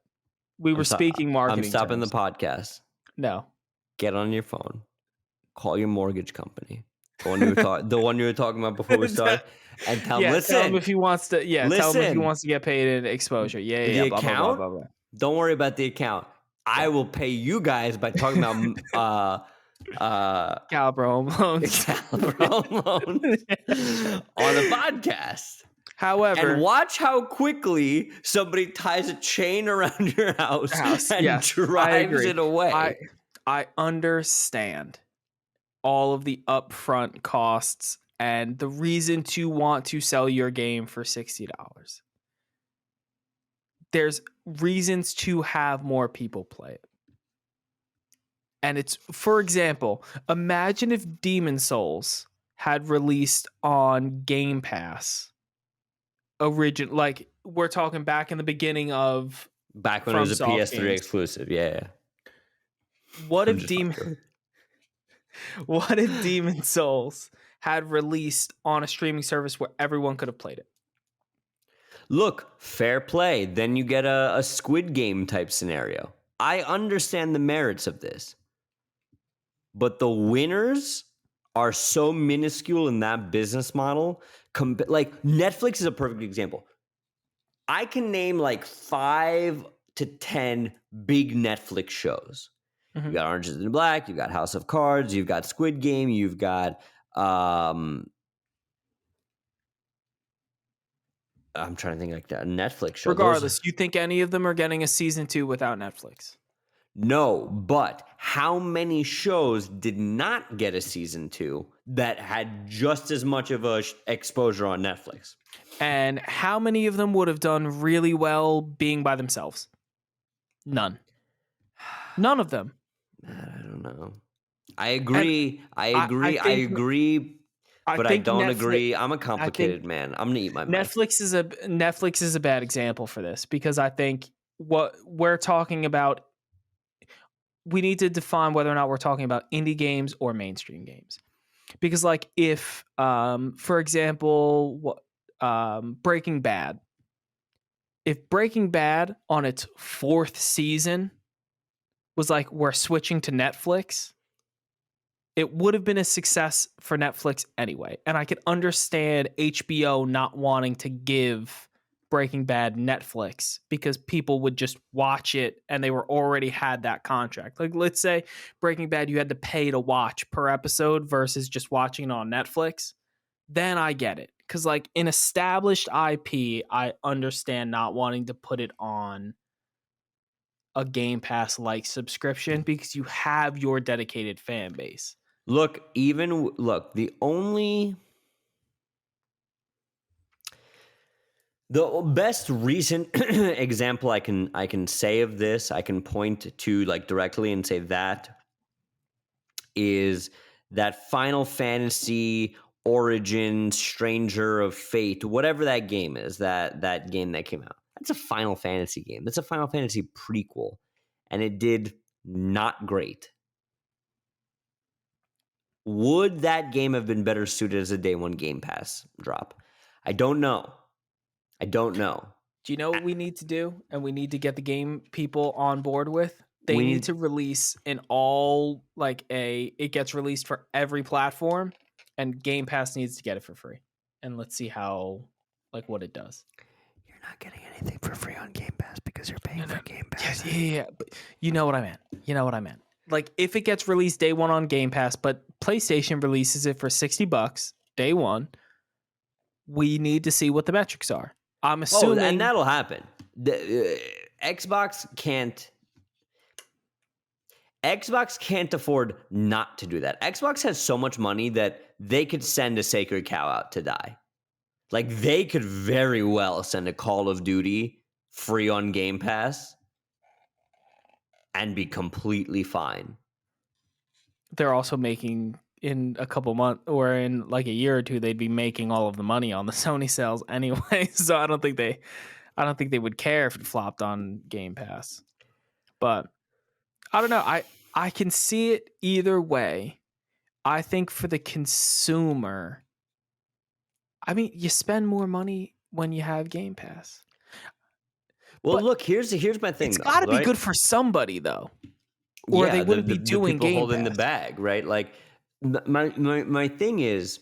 We were speaking marketing. I'm stopping terms. the podcast. No. Get on your phone. Call your mortgage company. The one you were talking about before we started. And tell him, listen. Tell him if he wants to. Yeah, tell him if he wants to get paid in exposure. Yeah. The account. Blah, blah, blah. Don't worry about the account. I will pay you guys by talking about Caliber Home Loans. Caliber Home Loans on a podcast. However, and watch how quickly somebody ties a chain around your house and drives it away. I understand all of the upfront costs and the reason to want to sell your game for $60. There's reasons to have more people play it. And it's, for example, imagine if Demon Souls had released on Game Pass like we're talking back in the beginning of Back when it was a FromSoft PS3 games. exclusive. Yeah. What I'm if just fucking. what if Demon Souls had released on a streaming service where everyone could have played it? Look, fair play. Then you get a Squid Game type scenario. I understand the merits of this. But the winners are so minuscule in that business model. Like Netflix is a perfect example. I can name like 5 to 10 big Netflix shows. You got Orange is the New Black, you've got House of Cards, you've got Squid Game, you've got I'm trying to think like that Netflix show. Regardless, you think any of them are getting a season 2 without Netflix? No, but how many shows did not get a season 2 that had just as much of a exposure on Netflix? And how many of them would have done really well being by themselves? None. None of them. I don't know. I agree. I agree. I agree. But I don't agree. I'm a complicated man. I'm gonna eat my mic. Netflix is a bad example for this because I think what we're talking about, we need to define whether or not we're talking about indie games or mainstream games. Because like if for example, Breaking Bad. If Breaking Bad on its 4th season was like, we're switching to Netflix, it would have been a success for Netflix anyway. And I could understand HBO not wanting to give Breaking Bad Netflix because people would just watch it and they were already had that contract. Like, let's say Breaking Bad, you had to pay to watch per episode versus just watching it on Netflix. Then I get it. Because like an established IP, I understand not wanting to put it on a Game Pass like subscription because you have your dedicated fan base. Look, the best recent example I can say of this, I can point to like directly and say that is that Final Fantasy Origins Stranger of Fate, whatever that game is, that game that came out. That's a Final Fantasy game. That's a Final Fantasy prequel, and it did not great. Would that game have been better suited as a day one Game Pass drop? I don't know. Do you know what we need to do? And we need to get the game people on board with? They need to release it gets released for every platform, and Game Pass needs to get it for free. And let's see what it does. You're not getting anything for free on Game Pass because you're paying for Game Pass. Yeah. But you know what I meant. Like if it gets released day one on Game Pass, but PlayStation releases it for $60 day one, we need to see what the metrics are. I'm assuming, and that'll happen. Xbox can't afford not to do that. Xbox has so much money that they could send a sacred cow out to die. Like they could very well send a Call of Duty free on Game Pass and be completely fine. They're also making in a couple months or in like a year or two, they'd be making all of the money on the Sony sales anyway. So I don't think they would care if it flopped on Game Pass. But I don't know. I can see it either way. I think for the consumer, I mean, you spend more money when you have Game Pass. Well, but look, here's my thing. It's got to be good for somebody, though, or they wouldn't be doing the people Game holding Pass. the bag, right? Like my thing is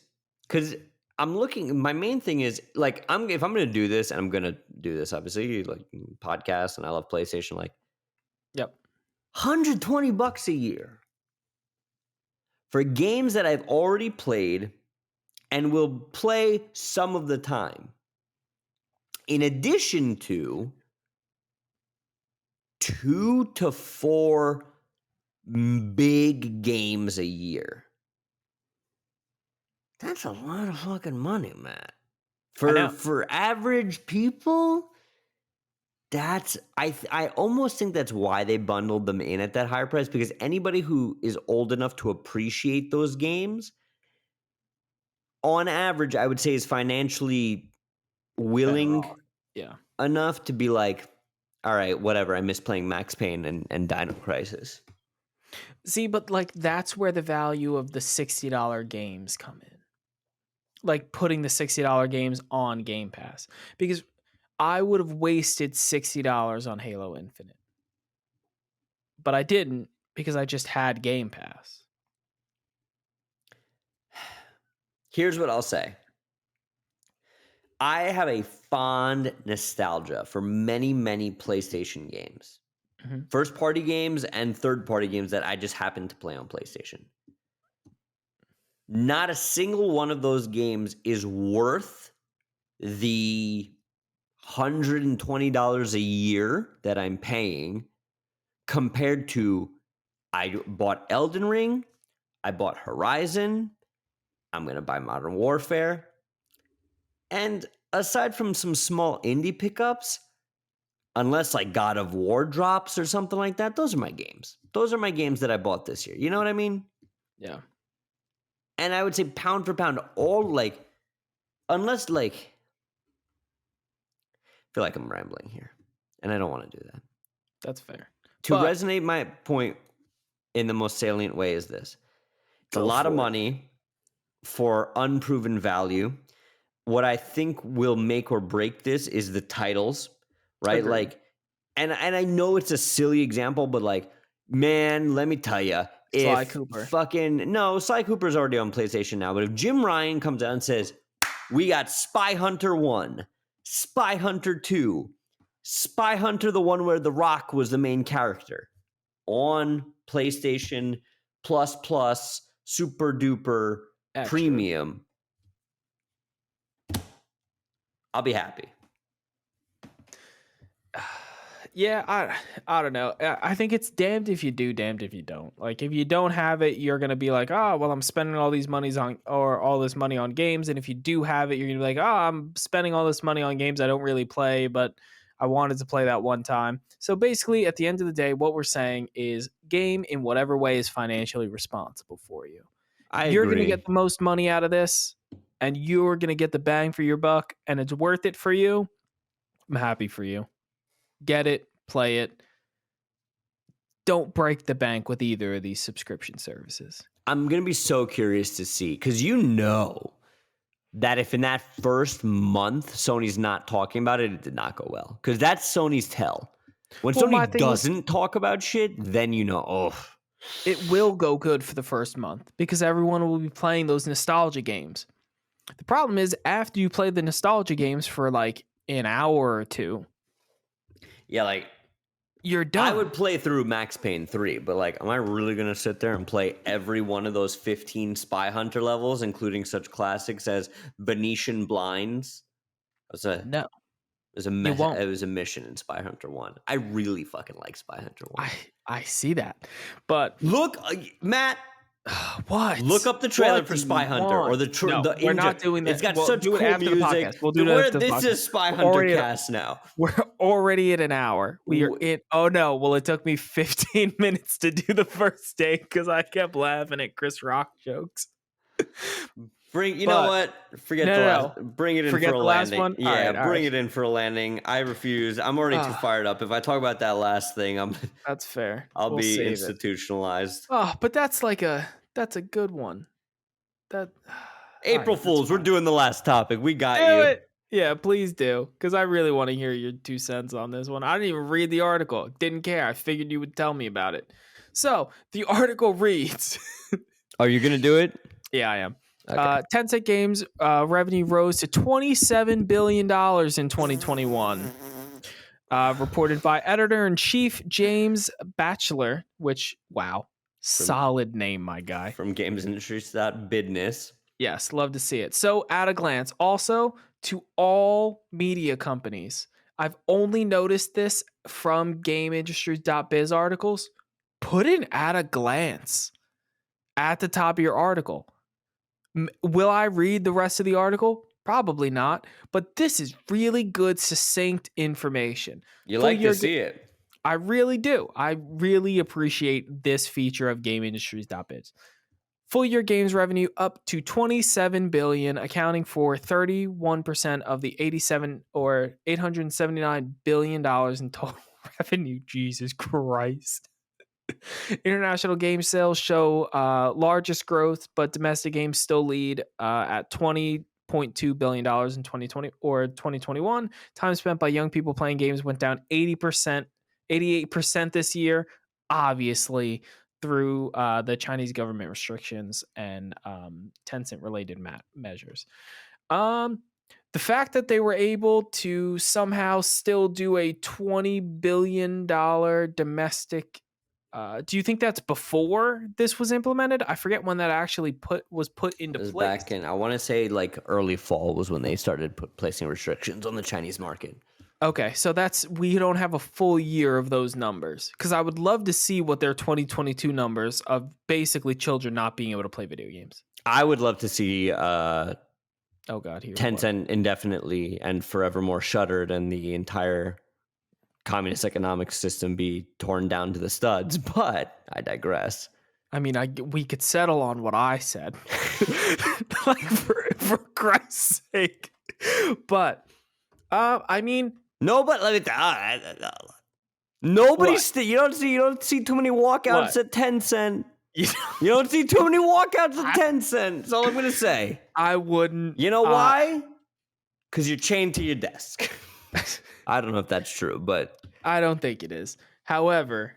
because I'm looking. My main thing is like if I'm going to do this, and I'm going to do this, obviously, like podcasts, and I love PlayStation. Like, yep, $120 a year for games that I've already played and will play some of the time. In addition to 2 to 4 big games a year. That's a lot of fucking money, Matt. For average people, I almost think that's why they bundled them in at that higher price, because anybody who is old enough to appreciate those games, on average, I would say is financially Better willing off. Yeah. enough to be like, all right, whatever, I miss playing Max Payne and Dino Crisis. See, but like that's where the value of the $60 games come in. Like putting the $60 games on Game Pass. Because I would have wasted $60 on Halo Infinite. But I didn't because I just had Game Pass. Here's what I'll say. I have a fond nostalgia for many, many PlayStation games. Mm-hmm. First-party games and third-party games that I just happen to play on PlayStation. Not a single one of those games is worth the $120 a year that I'm paying compared to I bought Elden Ring, I bought Horizon, I'm going to buy Modern Warfare. And aside from some small indie pickups, unless like God of War drops or something like that, those are my games. Those are my games that I bought this year. You know what I mean? Yeah. And I would say pound for pound, all like, unless like, I feel like I'm rambling here, and I don't want to do that. That's fair. To resonate my point in the most salient way is this. It's a lot of money for unproven value. What I think will make or break this is the titles, right? Agreed. Like, and I know it's a silly example, but like, man, let me tell you, Sly if Cooper. Sly Cooper's already on PlayStation now, but if Jim Ryan comes out and says, we got Spy Hunter 1, Spy Hunter 2, Spy Hunter, the one where The Rock was the main character, on PlayStation Plus, Super Duper, Premium, I'll be happy. Yeah, I don't know. I think it's damned if you do, damned if you don't. Like if you don't have it, you're gonna be like, oh, well, I'm spending all this money on games. And if you do have it, you're gonna be like, oh, I'm spending all this money on games I don't really play, but I wanted to play that one time. So basically, at the end of the day, what we're saying is game in whatever way is financially responsible for you. You're gonna get the most money out of this, and you're gonna get the bang for your buck, and it's worth it for you. I'm happy for you. Get it, play it. Don't break the bank with either of these subscription services. I'm going to be so curious to see, because you know that if in that first month Sony's not talking about it, it did not go well. Because that's Sony's tell. When Sony doesn't talk about shit, then you know, oh. It will go good for the first month because everyone will be playing those nostalgia games. The problem is after you play the nostalgia games for like an hour or two, yeah, like you're done. I would play through Max Payne 3, but like, am I really going to sit there and play every one of those 15 Spy Hunter levels, including such classics as Venetian Blinds? No. It was a mission in Spy Hunter 1. I really fucking like Spy Hunter 1. I see that. But look, Matt, what? Look up the trailer for Spy Hunter or we're not doing that. It's got such cool music. We'll do it after the podcast. This is Spy Hunter cast now. We're already at an hour. We are in. Oh no! Well, it took me 15 minutes to do the first day because I kept laughing at Chris Rock jokes. Know what? Forget the last. Bring it in for a landing. One? Yeah, bring it in for a landing. I refuse. I'm already too fired up. If I talk about that last thing, That's fair. I'll be institutionalized. Oh, but that's a good one. That April Fools. We're doing the last topic. We got you. It. Yeah, please do, because I really want to hear your 2 cents on this one. I didn't even read the article. Didn't care. I figured you would tell me about it. So the article reads. Are you gonna do it? Yeah, I am. Okay. Tencent Games revenue rose to $27 billion in 2021. Reported by editor-in-chief James Batchelor, which, wow, solid name, my guy. From GamesIndustry.business. Yes, love to see it. So, at a glance, also to all media companies, I've only noticed this from GameIndustry.biz articles. Put an at a glance at the top of your article. Will I read the rest of the article? Probably not, but this is really good, succinct information. You like to see it. I really do. I really appreciate this feature of GameIndustries.biz. Full year games revenue up to $27 billion, accounting for 31% of the $879 billion in total revenue. Jesus Christ. International game sales show largest growth, but domestic games still lead at $20.2 billion in 2020 or 2021. Time spent by young people playing games went down 80%, 88% this year, obviously through the Chinese government restrictions and Tencent related measures. The fact that they were able to somehow still do a $20 billion domestic, do you think that's before this was implemented? I forget when that actually was put into place. Back in, I want to say like early fall was when they started placing restrictions on the Chinese market. Okay, so we don't have a full year of those numbers, because I would love to see what their 2022 numbers of basically children not being able to play video games. I would love to see oh God, here Tencent indefinitely and forevermore shuttered and the entire communist economic system be torn down to the studs, but I digress. I mean, we could settle on what I said, like for Christ's sake. But I mean, no, but let me nobody's you don't see too many walkouts at Tencent. You don't see too many walkouts at Tencent. That's all I'm gonna say. I wouldn't. You know why? Because you're chained to your desk. I don't know if that's true, but I don't think it is. However,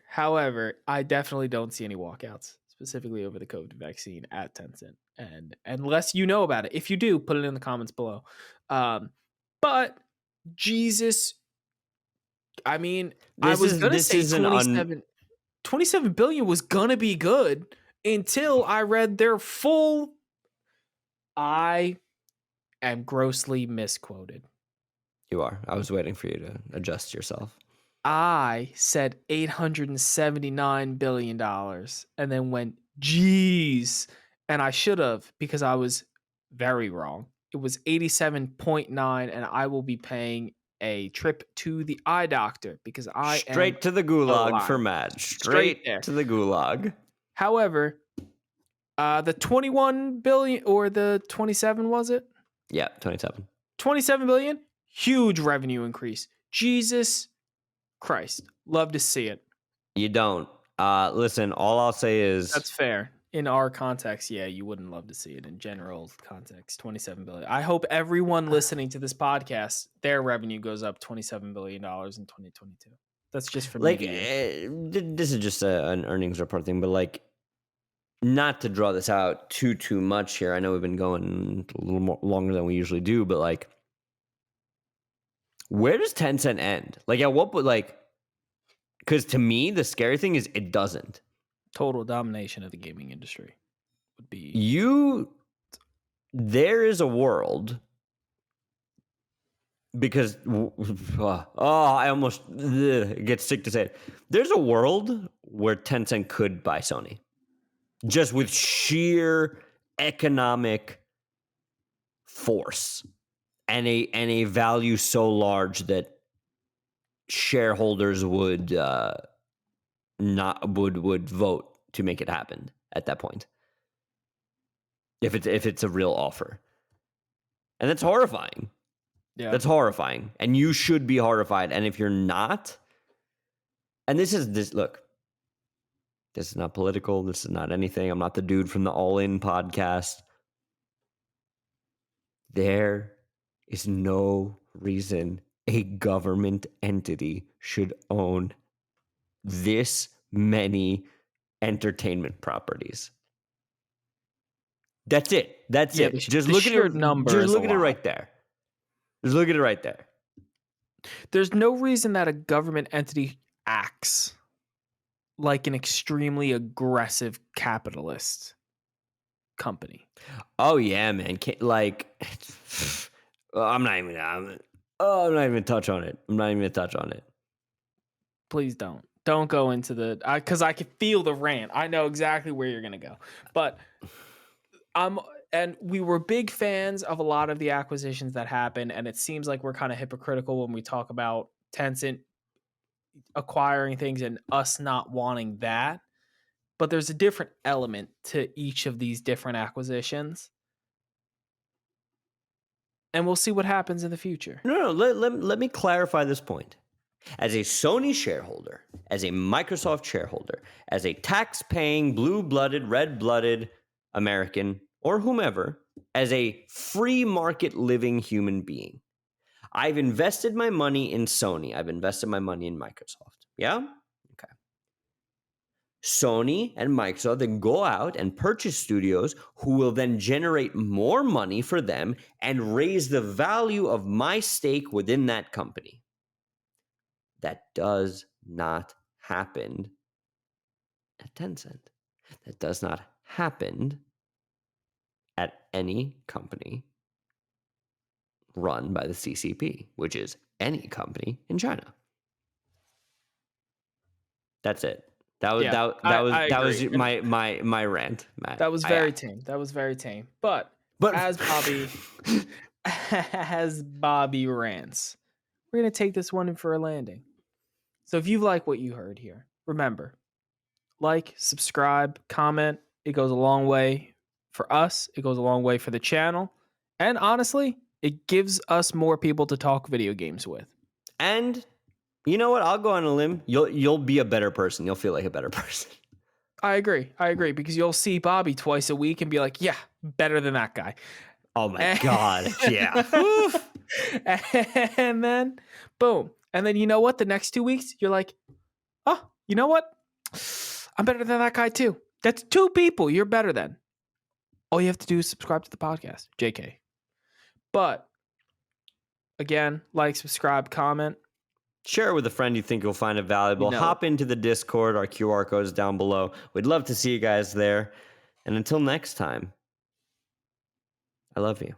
I definitely don't see any walkouts, specifically over the COVID vaccine at Tencent. And unless you know about it, if you do, put it in the comments below. But Jesus, I mean, I was gonna say 27 billion was gonna be good until I read their full. I am grossly misquoted. You are. I was waiting for you to adjust yourself. I said $879 billion and then went, geez. And I should have, because I was very wrong. It was 87.9, and I will be paying a trip to the eye doctor because I straight to the gulag for Matt. Straight to the gulag. However, the 21 billion or the 27, was it? Yeah, 27. 27 billion, huge revenue increase. Jesus Christ, love to see it. You don't. Listen, all I'll say is that's fair. In our context, yeah, you wouldn't love to see it. In general context, 27 billion. I hope everyone listening to this podcast, their revenue goes up $27 billion in 2022. That's just for like me. This is just an earnings report thing, but like, not to draw this out too much here. I know we've been going a little more longer than we usually do, but like, where does Tencent end? Like, at what point? Like, because to me, the scary thing is it doesn't. Total domination of the gaming industry would be there is a world, because I almost get sick to say it. There's a world where Tencent could buy Sony, just with sheer economic force and a value so large that shareholders would would vote to make it happen at that point, if it's a real offer. And that's horrifying. Yeah, that's horrifying, and you should be horrified. And if you're not, and this is not political, this is not anything, I'm not the dude from the All In podcast. There is no reason a government entity should own this many entertainment properties. That's it. That's it. Just look at it. Just look at it right there. Just look at it right there. There's no reason that a government entity acts like an extremely aggressive capitalist company. Oh yeah, man. I'm not even gonna touch on it. I'm not even gonna touch on it. Please don't. Don't go into because I can feel the rant. I know exactly where you're gonna go, but And we were big fans of a lot of the acquisitions that happened, and it seems like we're kind of hypocritical when we talk about Tencent acquiring things and us not wanting that. But there's a different element to each of these different acquisitions. And we'll see what happens in the future. No, let me clarify this point. As a Sony shareholder, as a Microsoft shareholder, as a tax-paying, blue-blooded, red-blooded American, or whomever, as a free market living human being, I've invested my money in Sony. I've invested my money in Microsoft. Yeah? Okay. Sony and Microsoft then go out and purchase studios who will then generate more money for them and raise the value of my stake within that company. That does not happen at Tencent. That does not happen at any company run by the CCP, which is any company in China. That's it. That was my rant, Matt. That was very tame. That was very tame. But as Bobby rants, we're gonna take this one in for a landing. So if you like what you heard here, remember, like, subscribe, comment. It goes a long way for us. It goes a long way for the channel. And honestly, it gives us more people to talk video games with. And you know what? I'll go on a limb. You'll be a better person. You'll feel like a better person. I agree, because you'll see Bobby twice a week and be like, yeah, better than that guy. Oh my God. Yeah. And then, boom. And then you know what? The next 2 weeks, you're like, oh, you know what? I'm better than that guy too. That's 2 people you're better than. All you have to do is subscribe to the podcast. JK. But again, like, subscribe, comment. Share it with a friend you think you'll find it valuable. Hop into the Discord. Our QR code is down below. We'd love to see you guys there. And until next time, I love you.